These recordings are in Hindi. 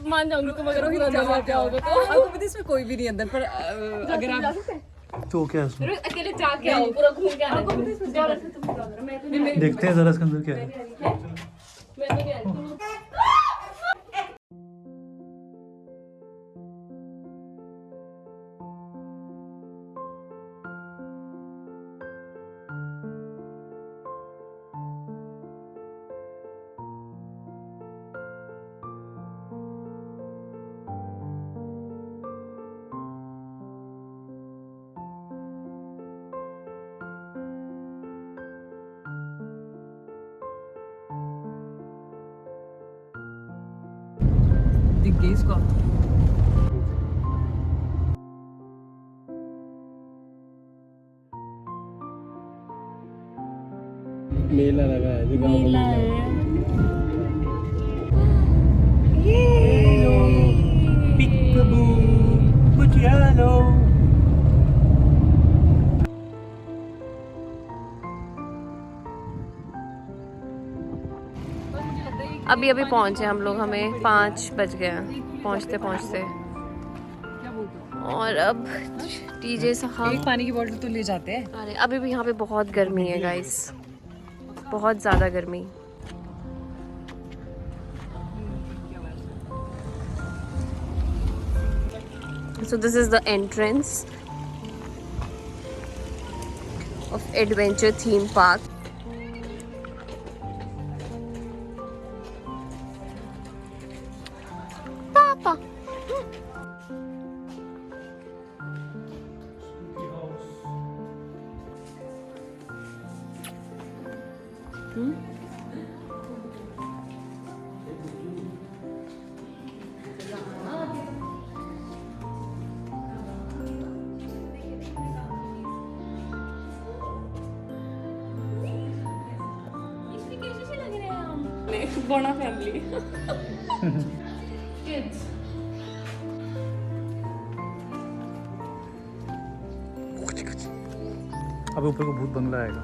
मान जाऊंगी तुम अगर अंदर जाओगे तो। आपको पता है इसमें कोई भी नहीं अंदर, पर अगर आप तो क्या है उसमें? अकेले जाके आओ, पूरा घूम के आना। देखते हैं जरा इसके अंदर क्या है। मैं तो नहीं आई। दिख गई इसको। मेला लगा है जो गांव में मेला है। पिकबू बुटियालो। अभी अभी पहुंचे हम लोग, हमें 5 बज गए पहुंचते पहुंचते। और अब टीजे साहब एक पानी की बोतल तो ले जाते हैं। अरे अभी भी यहाँ पे बहुत गर्मी है गाइस, बहुत ज़्यादा गर्मी। So this is the entrance of Adventure Theme Park. Papa. बोना फैमिली किड्स। अब ऊपर को भूत बंगला आएगा।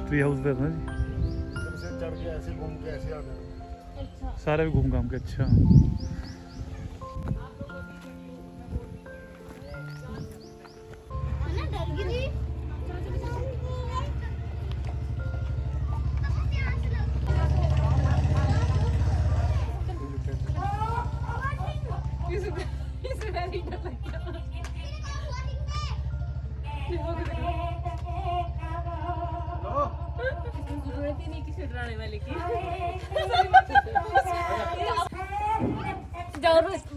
ट्री हाउस पे है ना जी, चढ़ के ऐसे घूम के ऐसे आ गए। सारे भी घूम घाम के। अच्छा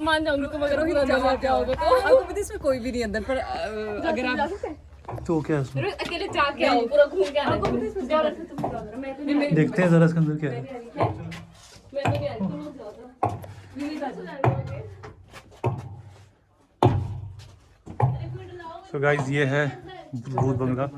मान जाऊंगी तुम अगर अंदर जाओगे तो। आपको पता है इसमें कोई भी नहीं अंदर, पर अगर आप तो क्या है उसमें? अकेले जाके आओ, पूरा घूम के आना। देखते हैं जरा इसके अंदर क्या है। मैं तो नहीं आई, तुम लोग जाओ। सो गाइस ये है भूत बंगला।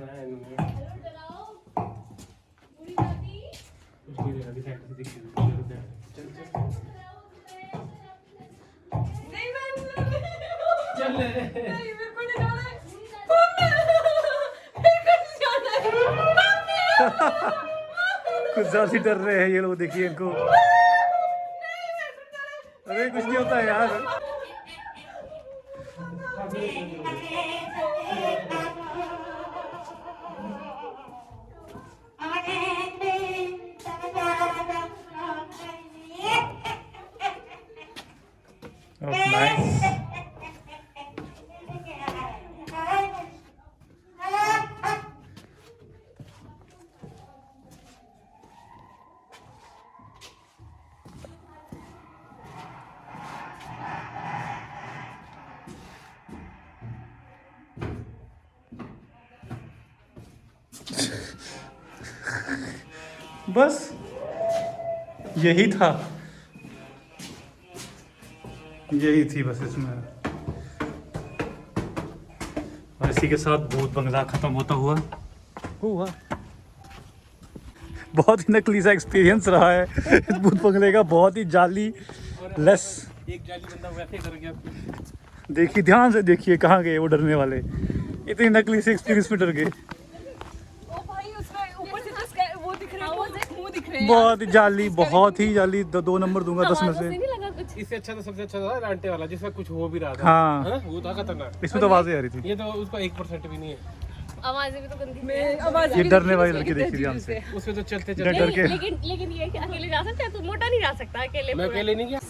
कुछ ज्यादा ही डर रहे हैं ये लोग, देखिए इनको। अरे कुछ नहीं होता है यार। नाइस। बस यही था, यही थी बस इसमें। और इसी के साथ भूत बंगला खत्म होता हुआ बहुत ही नकली सा एक्सपीरियंस रहा है इस भूत बंगले का, बहुत ही जाली लेस। एक जाली बंदा वैसे कर गया। देखिए ध्यान से देखिए कहाँ गए वो डरने वाले, इतनी नकली से एक्सपीरियंस में डर गए। ओ भाई उसका ऊपर से वो दिख रहा है, वो बहुत ही जाली, बहुत ही जाली। 2 नंबर दूंगा 10 में से। नहीं लगा कुछ। इससे अच्छा तो सबसे अच्छा था रांटे वाला जिसमें कुछ हो भी रहा था। हाँ। हाँ? वो था खतरनाक। इसमें तो आवाजें आ रही थी। ये तो उसका 1% भी नहीं है। आवाजें भी तो गंदी थी। ये डरने वाली लड़की देखी थी हमसे। उसमें तो चलते डर चलते डर के। लेकिन ये कि अकेले जा सकते हैं, तू मोटा नहीं जा सकता अकेले। मैं अकेले नहीं गया।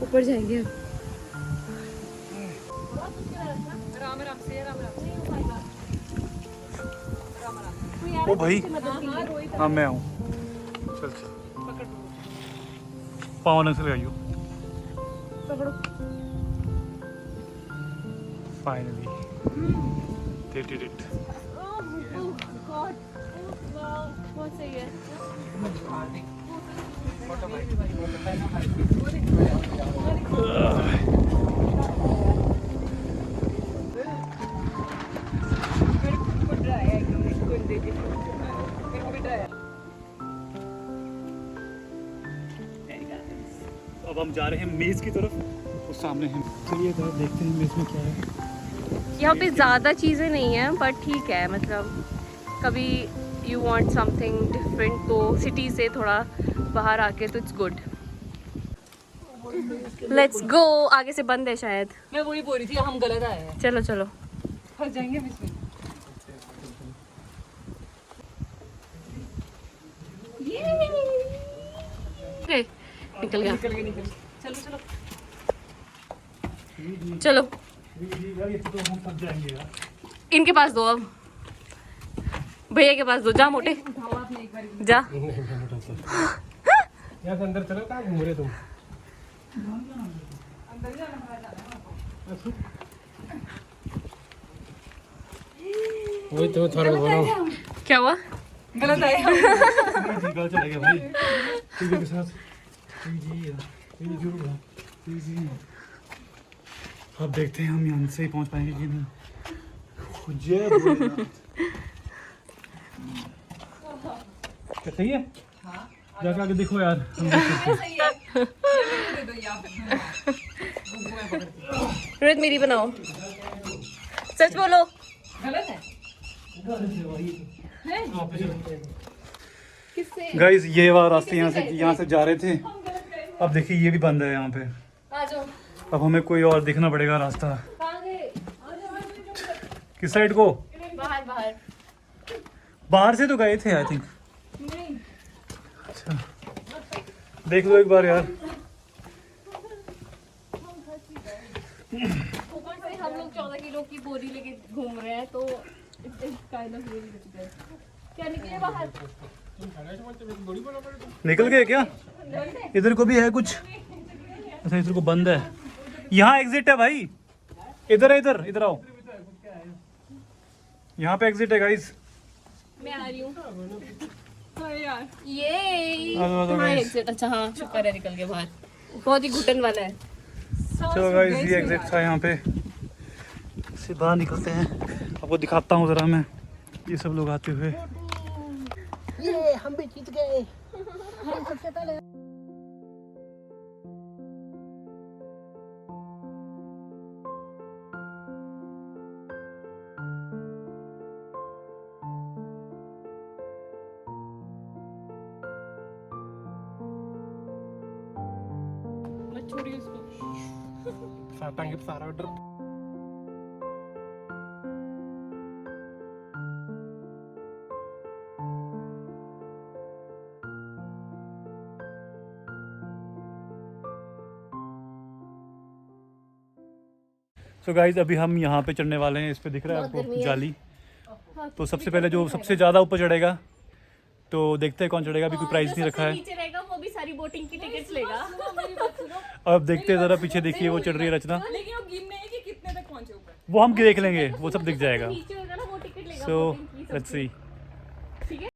ऊपर जाएंगे अब। ओ भाई, हाँ मैं आऊँ। चल चल। पाँव न से लगाइयो। Finally they did it. बहुत सही है। अब हम जा रहे हैं मेज की तरफ। वो सामने है। चलिए जरा देखते हैं मेज में क्या है। यहाँ पे ज़्यादा चीज़ें नहीं हैं पर ठीक है, मतलब कभी यू वांट समथिंग डिफरेंट तो सिटी से थोड़ा बाहर आके तो इट्स गुड। Let's go. आगे से बंद है शायद। मैं वही बोल रही थी, हम गलत आए हैं। चलो चलो। फंस जाएंगे हम इसमें। Okay, निकल गया। निकल गए। चलो चलो। चलो तो हम फंस जाएंगे यार। इनके पास दो, अब भैया के पास दो। जा मोटे, जा। यहाँ से अंदर चलो। कहाँ घूम रहे तुम? वही तो थोड़ा बोल रहा हूँ। क्या हुआ? गलत आए। निकल चलेगा भाई। टीवी के साथ। अब देखते हैं हम यहाँ से ही पहुँच पाएंगे कि नहीं। जय भोलेनाथ। क्या सही है? जाके आगे देखो यार। हम देख सकते हैं। रोहित मेरी बनाओ। सच बोलो। गलत है। गाइस ये वाला रास्ते यहाँ से जा रहे थे। अब देखिए ये भी बंद है यहाँ पे। आ जाओ। अब हमें कोई और देखना पड़ेगा रास्ता। किस साइड को? बाहर बाहर। बाहर से तो गए थे आई थिंक। अच्छा देख लो एक बार यार। ऊपर से हम लोग 14 किलो की बोरी लेके घूम रहे हैं तो काइंड ऑफ रियली डिफिकल्ट। क्या निकले बाहर? निकल गए क्या? इधर को भी है कुछ। अच्छा इधर को बंद है। यहाँ एग्जिट है भाई। इधर है, इधर इधर आओ। यहाँ पे एग्जिट है गाइस। मैं आ रही हूँ। यार ये आ जाओ, हाँ guys। एग्जिट। अच्छा हाँ शुक्र है निकल गए बाहर। बहुत ही घुटन वाला है। चलो गाइस ये एग्जिट था यहाँ पे। से बाहर निकलते हैं। आपको दिखाता हूँ जरा मैं ये सब लोग आते हुए। ये हम भी जीत गए। हम सबसे पहले छोड़िए उसको। साटांगे तो सारा ऑर्डर। सो गाइज अभी हम यहाँ पे चढ़ने वाले हैं। इस पे दिख रहा है आपको जाली। तो सबसे पहले जो सबसे ज़्यादा ऊपर चढ़ेगा तो देखते हैं कौन चढ़ेगा। अभी कोई प्राइस नहीं रखा है। नीचे रहेगा वो भी सारी बोटिंग की टिकट्स लेगा। अब देखते हैं ज़रा पीछे देखिए वो चढ़ रही है रचना। लेकिन वो गिनने है कि कितने तक पहुंचे ऊपर। वो हम देख लेंगे, वो सब दिख जाएगा। नीचे होगा ना वो टिकट लेगा। सो boating की लेट्स सबकी। सी। ठीक है।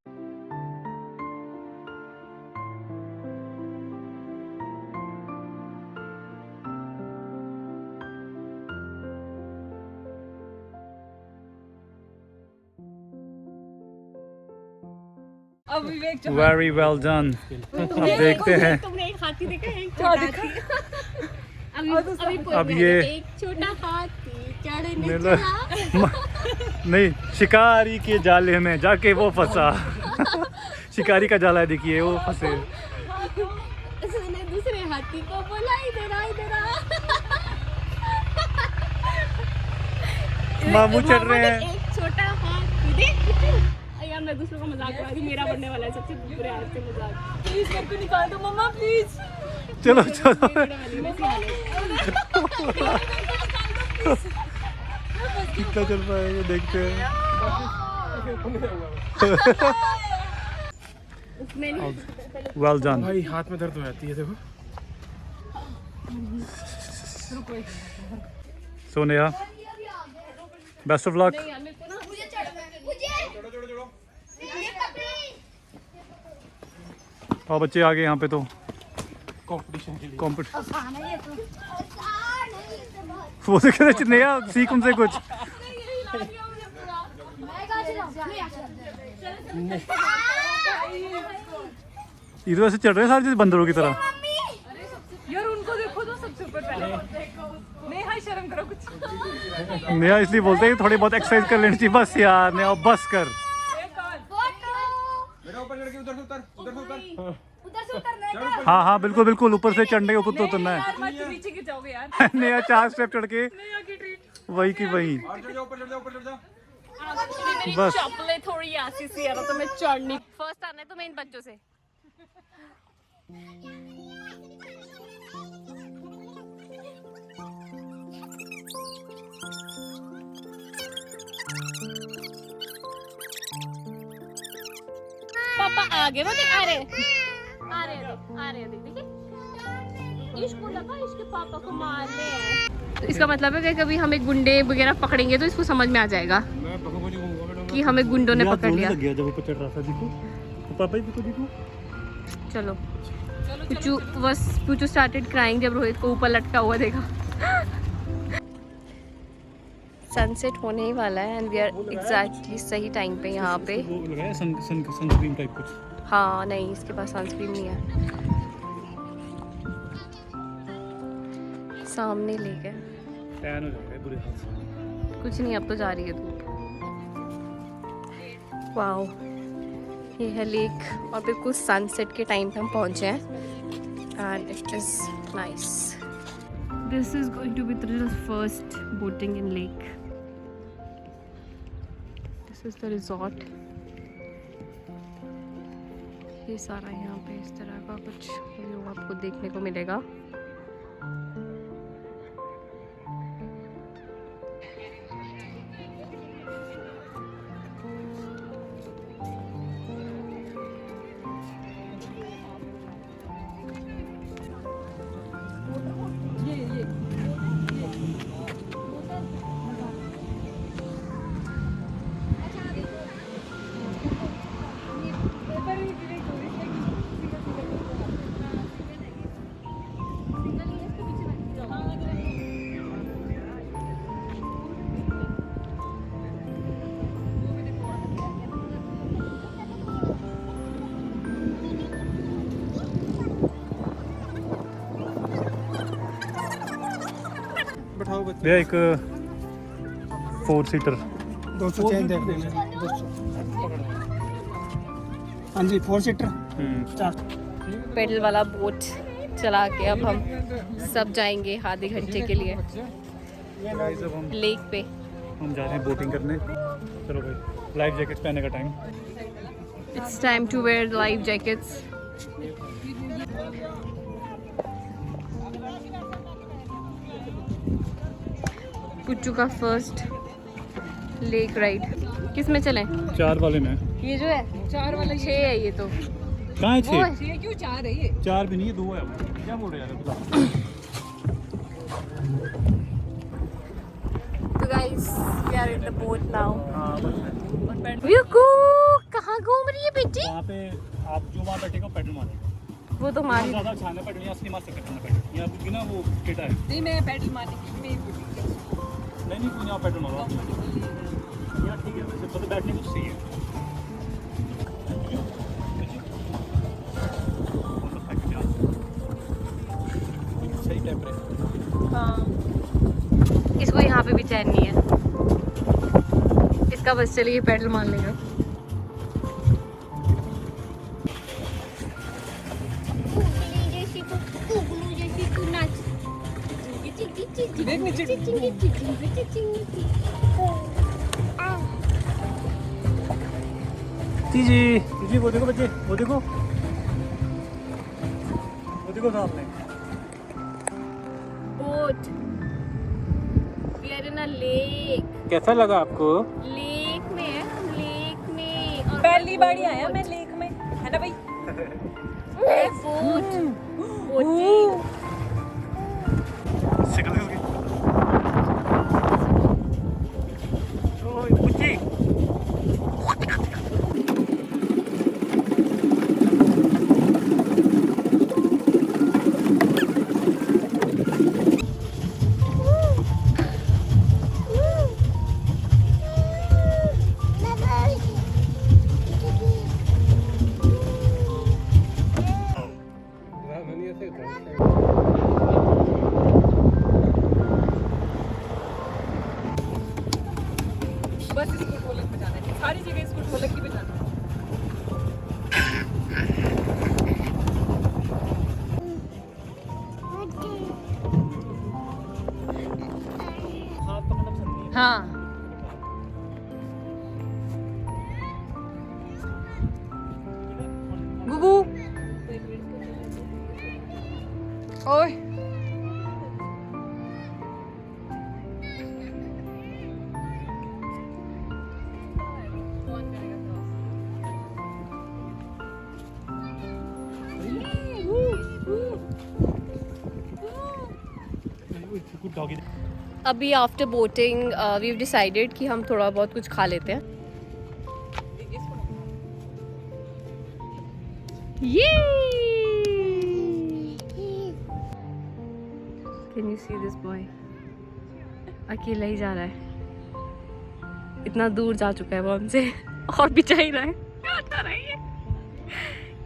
अब Vivek Chauhan. Very well done. अब देखते हैं। तुमने एक हाथी देखा है? एक हाँ, छोटा देखा। हाथी। अभी अब ये एक छोटा हाथी नीला नहीं, शिकारी के जाले में जाके वो फंसा। शिकारी का जाला है, देखिए वो फंसे। उसने दूसरे हाथी को बोला इधर आ, इधर आ। मामू चढ़ रहे हैं। एक छोटा हाथी देख। यार मैं दूसरों का मजाक उड़ा रही, मेरा बनने वाला है सबसे बुरे हाल से मजाक। प्लीज मेरे को निकाल दो मम्मा प्लीज। चलो चलो। कितना चल पाएगा देखते हैं। वेल डन भाई हाथ में दर्द हो जाती है देखो। Sonia, best of luck. और बच्चे आ गए यहाँ पे तो कंपटीशन के लिए। वो तो कहते नया सीख उनसे कुछ। इधर से चढ़ रहे हैं सारे जैसे बंदरों की तरह। यार उनको देखो तो सबसे ऊपर पहले। नहीं हाय शर्म करो कुछ। नया इसलिए बोलते हैं थोड़ी बहुत एक्सरसाइज कर लेनी चाहिए। बस यार नया बस कर। हाँ हाँ बिल्कुल बिल्कुल, ऊपर से चढ़ने के ऊपर तो उतरना है। यार मत नीचे गिर जाओगे यार। नया 4 स्टेप चढ़ के नया की ट्रीट। वही की वही। बस चप्पलें थोड़ी ऐसी सी है ना, तो मैं चढ़नी फर्स्ट आना है तो मैं इन बच्चों से। पापा आगे वो देख, आ रहे देखिए। इसको लगा इसके पापा को मारने हैं। तो इसका मतलब है कि कभी हमें गुंडे वगैरह पकड़ेंगे तो इसको समझ में आ जाएगा कि हमें गुंडों ने पकड़ लिया। लग गया जब ऊपर चढ़ रहा था। देखो पापा देखो देखो। चलो पुचू बस पुचू स्टार्टेड क्राइंग जब रोहित को ऊपर लटका हुआ देखा। सनसेट होने ही वाला है एंड वी आर एग्जैक्टली सही टाइम पे यहाँ पे। वो लगाया सनस्क्रीन टाइप कुछ। हाँ नहीं, इसके पास सनस्क्रीन नहीं है। सामने ले गए, टैन हो जाएगा बुरे हाल से। कुछ नहीं, अब तो जा रही है धूप। वाओ, ये है लेक और बिल्कुल सनसेट के टाइम पे हम पहुँचे हैं and it is nice. This is going to be the first boating in lake. This is the resort. ये सारा यहाँ पे इस तरह का कुछ व्यू आपको देखने को मिलेगा। बैठाओ बच्चे। भैया एक 4 सीटर 200 चेंज दे देना 200। हाँ जी 4 सीटर स्टार्ट। पेडल वाला बोट चला के अब हम सब जाएंगे आधे घंटे के लिए गाइस अब हम लेक पे। जा रहे हैं बोटिंग करने। चलो भाई, लाइफ जैकेट पहनने का time. It's time to wear life jackets. पुच्चू का फर्स्ट लेक राइड। किस में चलें? 4 वाले में। ये जो है 4 वाला 6 है ये तो। कहाँ है 6? ये क्यों 4 है ये? 4 भी नहीं है, 2 है। क्या बोल रहे यार बता। तो guys we are in the boat now. हाँ बस है। युकू कहाँ घूम रही है बेटी? वहाँ पे आप जो वहाँ बैठेगा पैडल मारेगा। वो तो मारी। ज़्यादा छाने पैडल यहाँ से मार सकते हैं पैडल। यहाँ पे ना वो टेढ़ा है। नहीं मैं पैडल मारने की नहीं नहीं तू यहाँ पैडल मारो। यहाँ ठीक है, वैसे तो बैठने कुछ सही है। सही टाइप रहे। हाँ, इसको यहाँ पे भी चैन नहीं है। इसका बस चलिए पेडल मान लेगा। देख नीचे। जी वो देखो बच्चे, वो देखो सामने। Boat, we are in a lake. कैसा लगा आपको? लेक में है हम, लेक में। और पहली बार ही आया मैं लेक में, है ना भाई? Boat, boating. बस इसको ढोलक बजाना है, सारी जगह इसको ढोलक ही बजाना है। हाँ, गुगू। ओए अभी आफ्टर बोटिंग वी डिसाइडेड कि हम थोड़ा बहुत कुछ खा लेते हैं। ये can you see this boy? अकेला ही जा रहा है, इतना दूर जा चुका है वो हमसे और भी जा ही रहा है। कहाँ जा रहा है ये?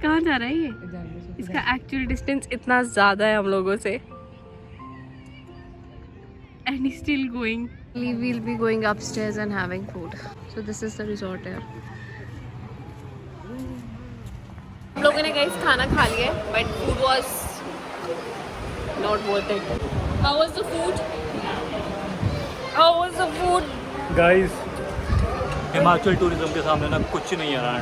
कहाँ जा रहा है ये? इसका एक्चुअल डिस्टेंस इतना ज़्यादा है हम लोगों से। And he's still going. We will be going upstairs and having food. So this is the resort here. हम लोगों ने गाइस खाना खा लिया है, but food was not worth it. How was the food? How was the food? Guys, Himachal tourism के सामने ना कुछ नहीं है यार।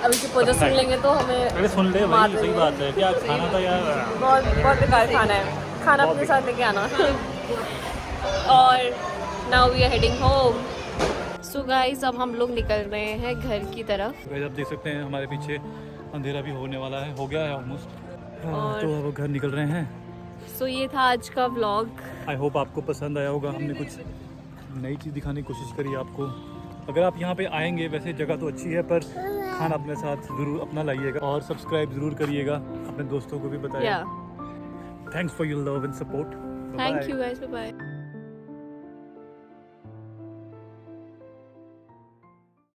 अभी से पूजा सुन लेंगे तो हमें अरे सुन ले मार भाई, सही देंगे। बात है। क्या खाना था यार, बहुत बहुत बेकार खाना है। खाना अपने साथ लेके आना। और now we are heading home. So guys, अब हम लोग निकल रहे हैं घर की तरफ। गाइस आप देख सकते हैं हमारे पीछे अंधेरा भी होने वाला है, हो गया है ऑलमोस्ट। और- तो अब घर निकल रहे हैं। सो ये था आज का व्लॉग। आई होप आपको पसंद आया होगा। हमने कुछ नई चीज़ दिखाने की कोशिश करी आपको। अगर आप यहाँ पे आएंगे, वैसे जगह तो अच्छी है पर खाना अपने साथ ज़रूर अपना लाइएगा और सब्सक्राइब ज़रूर करिएगा, अपने दोस्तों को भी बताइए। या thanks for your love and support. Thank you guys, bye bye.